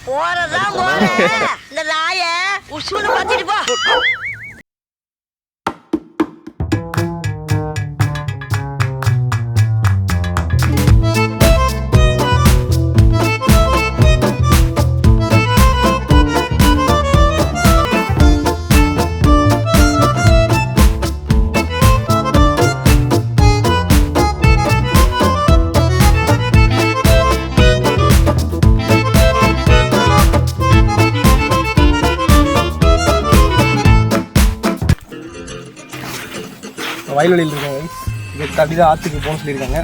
போறதான் போறேன் இந்த நாய உசூல பாத்திட்டு போ. வயல்வெளியில் இருக்காங்க. இதை தட்டி தான் ஆற்றுக்கு போகணும்னு சொல்லியிருக்காங்க.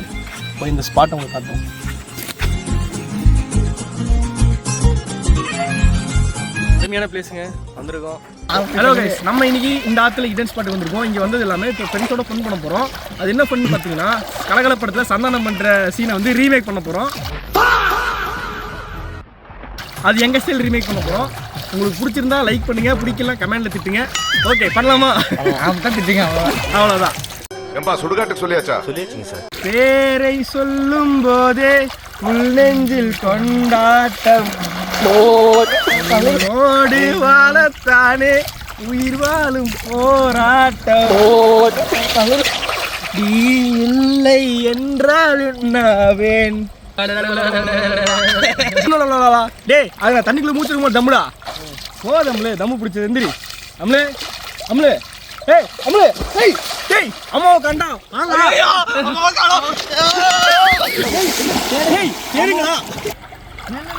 போய் இந்த ஸ்பாட்டை உங்களுக்கு காட்டுவோம். அருமையான பிளேஸுங்க, வந்திருக்கோம். ஹலோ கைஸ், நம்ம இன்னைக்கு இந்த ஆற்றுல இடன் ஸ்பாட் வந்திருக்கோம். இங்கே வந்தது எல்லாமே இப்போ ஃப்ரெண்ட்ஸோட ஃபன் பண்ண போகிறோம். அது என்ன ஃபன் பார்த்தீங்கன்னா, கலகலப்படத்தில் சந்தானம் பண்ணுற சீனை வந்து ரீமேக் பண்ண போகிறோம். அது எங்கள் ஸ்டைல் ரீமேக் பண்ண போகிறோம். உங்களுக்கு பிடிச்சிருந்தா லைக் பண்ணுங்க, பிடிக்கல கமெண்ட்ல திட்டுங்க. ஓகே, பண்ணலாமா? திட்டுங்க, அவ்வளோதான். சுடுகாட்டுக்கு சொல்லியாச்சா? சொல்லியாச்சுங்க சார். பேரை சொல்லும் போதே உள்நெஞ்சில் கொண்டாட்டம், ஓடி வாழத்தானே உயிர் வாழும் போராட்டம், நீ இல்லை என்றால் உண்ணாவேன். டேய், அது தண்ணிக்குள்ள மூச்சுக்குமா தம்முடா. ஓ தம்முலே, தம்மு பிடிச்சது எந்திரி. அம்லே அம்லே, ஏய் அம்லே, ஏய் டேய், அம்மாவை கண்டா வாங்க. அம்மாவை காணோம். ஏய் சரிங்களா?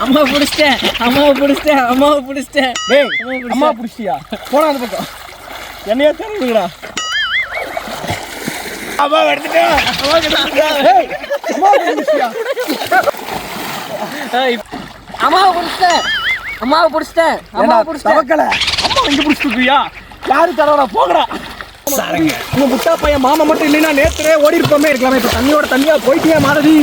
அம்மாவை பிடிச்சிட்டேன், அம்மாவை பிடிச்சிட்டேன், அம்மாவை பிடிச்சிட்டேன். டேய், அம்மா பிடிச்சிட்டியா? போனா அந்த பக்கம் என்னையா தெரியுங்களா? அம்மா எடுத்துட்டேன், அம்மா எடுத்துட்டேன். ஏய், அம்மா பிடிச்சிட்டியா? அம்மாவை பிடிச்சிட்டேன், அம்மாவை பிடிச்சிட்டேன், அம்மாவை பிடிச்சிட்டேன். அம்மா இங்க பிடிச்சிட்டியா? யாரு தரவா? போகடா சாரங்க. உங்க முட்டா பையன் மாமா மட்டும் இல்லைன்னா நேத்தே ஓடி இருப்போமே இருக்கலாமே. இப்ப தண்ணியோட தண்ணியா போயிட்டியா மாதவி?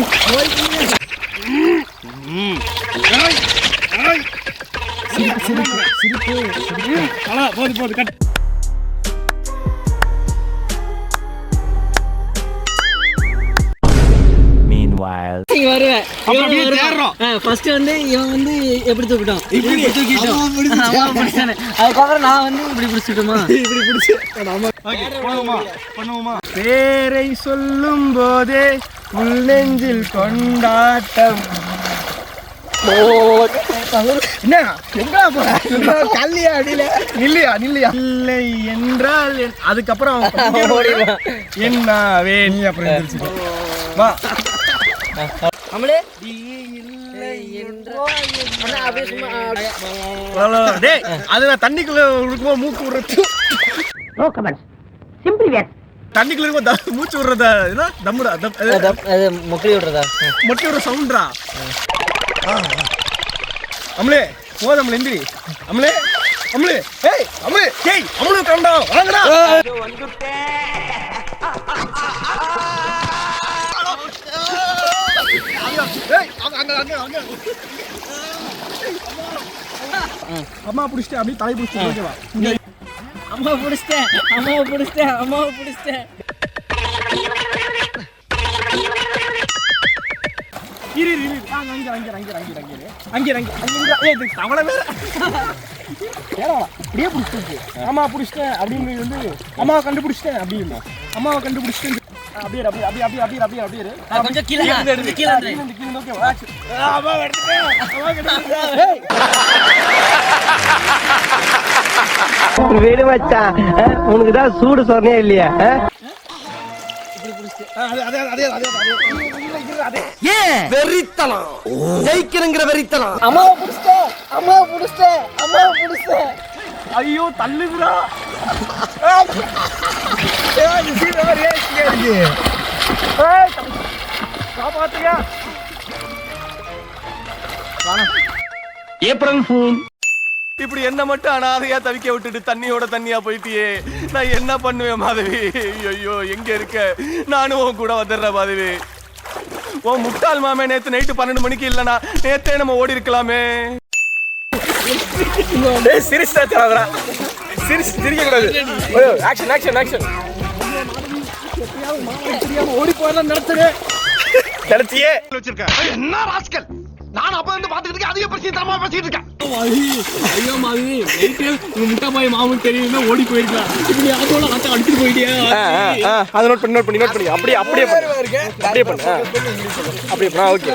போது கட். இங்க வருவேன். ஃபர்ஸ்ட் வந்து இவன் வந்து எப்படி தூக்கிட்டோம், இப்படி தூக்கிட்டோம். அம்மாவை பிடிச்சானே, அதுக்கப்புறம் நான் வந்து இப்படி பிடிச்சிட்டுமா, இப்படி பிடிச்சி பண்ணுவோமா? பேரை சொல்லும் போதே உள்நெஞ்சில் கொண்டாட்டம். என்ன எங்க போற? கல்லியா அடியில நில்லையா நில்லையா? இல்லை என்றால் அதுக்கப்புறம் என்ன வேணி அப்புறம் வா. நம்மளே அது தண்ணிக்குள்ள இருக்கும்போது மூக்கு விடுறது, தண்ணிக்குள்ள இருக்கும் மூச்சு விடுறதா தம்முடா, மொக்கி விடுறதா, மொட்டி விடுற சவுண்டா. அம்லே போதம்ல எந்திரி. அம்லே அம்லே, ஏய் அம்லே, ஏய் அம்லே கண்டா வாங்கடா. அம்மா பிடிச்சிட்டேன், அப்படியே தலை பிடிச்சிட்டு. அம்மாவை பிடிச்சிட்டேன், அம்மாவை பிடிச்சிட்டேன், அம்மாவை பிடிச்சிட்டேன். அம்மா பிடிச்சிட்டேன் அப்படின்னு வந்து அம்மாவை கண்டுபிடிச்சிட்டேன் அப்படின்னு அம்மாவை கண்டுபிடிச்சிட்டேன். அப்படியே அப்படியே அப்படியே அப்படியே அப்படியே அப்படியே அப்படியே கொஞ்சம் கீழே வீடு மச்சான், உனக்குதான் சூடு சொன்னே இல்லையா? வெறித்தனம், ஜெயிக்கிறங்கிற வெறித்தனம். அம்மாவை பிடிச்சிட்டேன், அம்மாவை பிடிச்சிட்டேன், அம்மாவை பிடிச்சிட்டேன். ஐயோ தள்ளுதுடா. காப்பாத்துங்க. April fool. இப்படி என்ன மட்டும் அனாதையா தவிக்க விட்டுட்டு தண்ணியோட தண்ணியா போயிட்டியே, நான் என்ன பண்ணுவேன் மாதவி? ஐயோ எங்க இருக்க? நானும் உன் கூட வந்துடுறேன் மாதவி. உன் முட்டாள் மாமே நேத்து நைட்டு 12 மணிக்கு இல்லனா நேத்தே நம்ம ஓடி இருக்கலாமே. சிரிச்சா தராதடா, சிரிக்க கூடாது. Action action action. ஓடி போயலாம் நடத்துறே. நடத்தியே வச்சிருக்க என்ன ராஸ்கல்? நான் அப்ப இருந்து பாத்துக்கிட்டு இருக்கேன், அதிக பிரச்சனை தரமா பேசிட்டு இருக்கேன். ஐயோ மாதிரி முட்டை போய் மாமன் தெரியுமே ஓடி போயிருக்கலாம். இப்படி அதோட ஆட்ட அடிச்சுட்டு போயிட்டியா? அதை நோட் பண்ணி அப்படியே அப்படியே பண்ணு. ஓகே.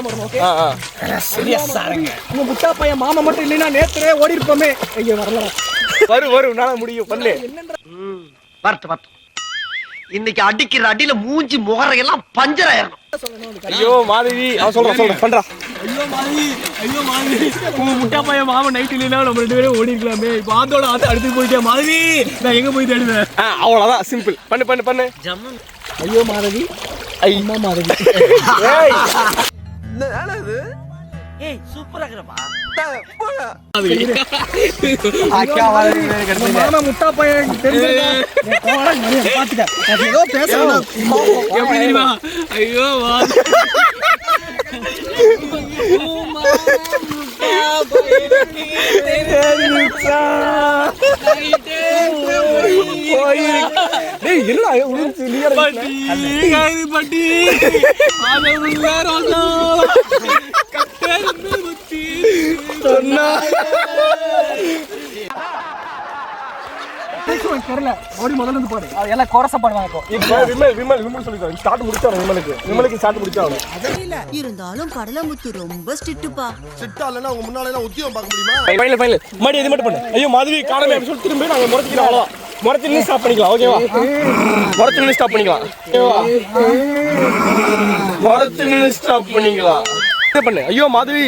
சீரியஸா இருங்க. உங்க முட்டா பையன் மாமா மட்டும் இல்லைன்னா நேத்தே ஓடி இருப்போமே. ஐயோ வரல. வரும் உன்னால முடியும் பண்ணு. வரட்டு இன்னைக்கு அடிக்கிற அடியில மூஞ்சி முகரையெல்லாம் பஞ்சர் ஆயிரணும். ஐயோ மாதவி அவன் சொல்றான் பண்றா. ஐயோ மாதிரி உங்க முட்டா பையன் மாமன் நைட் இல்லைன்னா நம்ம 2 பேரும் ஓடி இருக்கலாமே. இப்போ அதோட ஆட்ட அடிச்சுட்டு போயிட்டேன் மாதிரி. நான் எங்க போய் தேடுவேன்? அவ்வளவுதான் சிம்பிள். பண்ணு. ஐயோ மாதவி அம்மா மாதவி. ஏய் சூப்பரா இருக்குறப்பா. மாமா முட்டா பையன் பாத்துக்க. ஏதோ பேசணும். எப்படி தெரியுமா? ஐயோ தெரியல. ஓடி முதல்ல இருந்து பாடு. எல்லாம் கோரச பாடுவாங்க. இப்போ விமல் சொல்லிட்டான். ஸ்டார்ட் முடிச்சாங்க விமலுக்கு ஸ்டார்ட் முடிச்சாங்க. இருந்தாலும் கடலமுத்து ரொம்ப ஸ்ட்ரிக்ட்டுப்பா. சிட்டா இல்லைன்னா உங்க முன்னால எல்லாம் உத்தியோகம் பார்க்க முடியுமா? ஃபைனல் மறுபடியும் இது மட்டும் பண்ணு. ஐயோ மாதவி காணமே அப்படி சொல்லி திரும்பி நாங்க முறைச்சிக்கலாம். அவ்வளோதான். முறைச்சு ஸ்டாப் பண்ணிக்கலாம். ஓகேவா? முறைச்சு ஸ்டாப் பண்ணிக்கலாம். ஓகேவா? முறைச்சு ஸ்டாப் பண்ணிக்கலாம். என்ன பண்ணு? ஐயோ மாதவி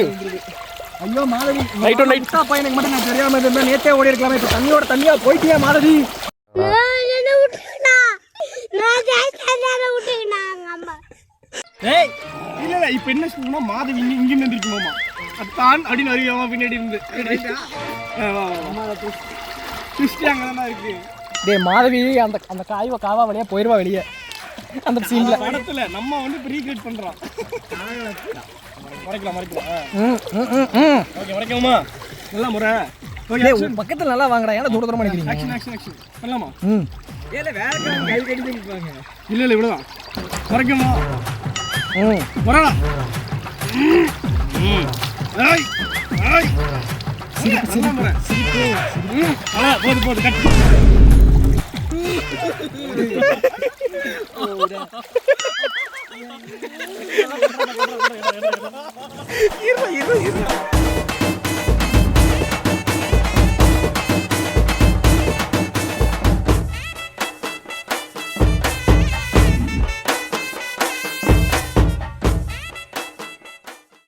நைட்டோ நைட் பையனுக்கு மட்டும் நான் தெரியாம இருந்தா நேத்தே ஓடி இருக்கலாமே. இப்ப தண்ணியா போயிட்டியா மாதவி? இல்ல இப்ப என்ன சொல்லுனா மாதவி இங்க நின்னுக்குமாமா. அத்தான் அப்படின்னு அறியாம பின்னாடி இருந்து. கிறிஸ்டியாங்கனா இருக்கு. டேய் மாதவி அந்த காவா வழியா போயிடுவா வெளியே. அந்த சீன்ல படத்துல நம்ம வந்து ப்ரீக்ரியேட் பண்றோம். மறைக்கலாம். ஓகே மறைக்கலாமா? நல்ல முறை. ஓகே பக்கத்துல நல்லா வாங்கடா. ஏன்னா தூரமா நிக்கிறீங்க. ஆக்ஷன் பண்ணலாமா? ஏல வேற கை கடிச்சு நிப்பாங்க. இல்ல இவ்வளவுதான். மறைக்கமா? வரடா. ஏய் சிரிப்பு முறை. போடு கட். இரு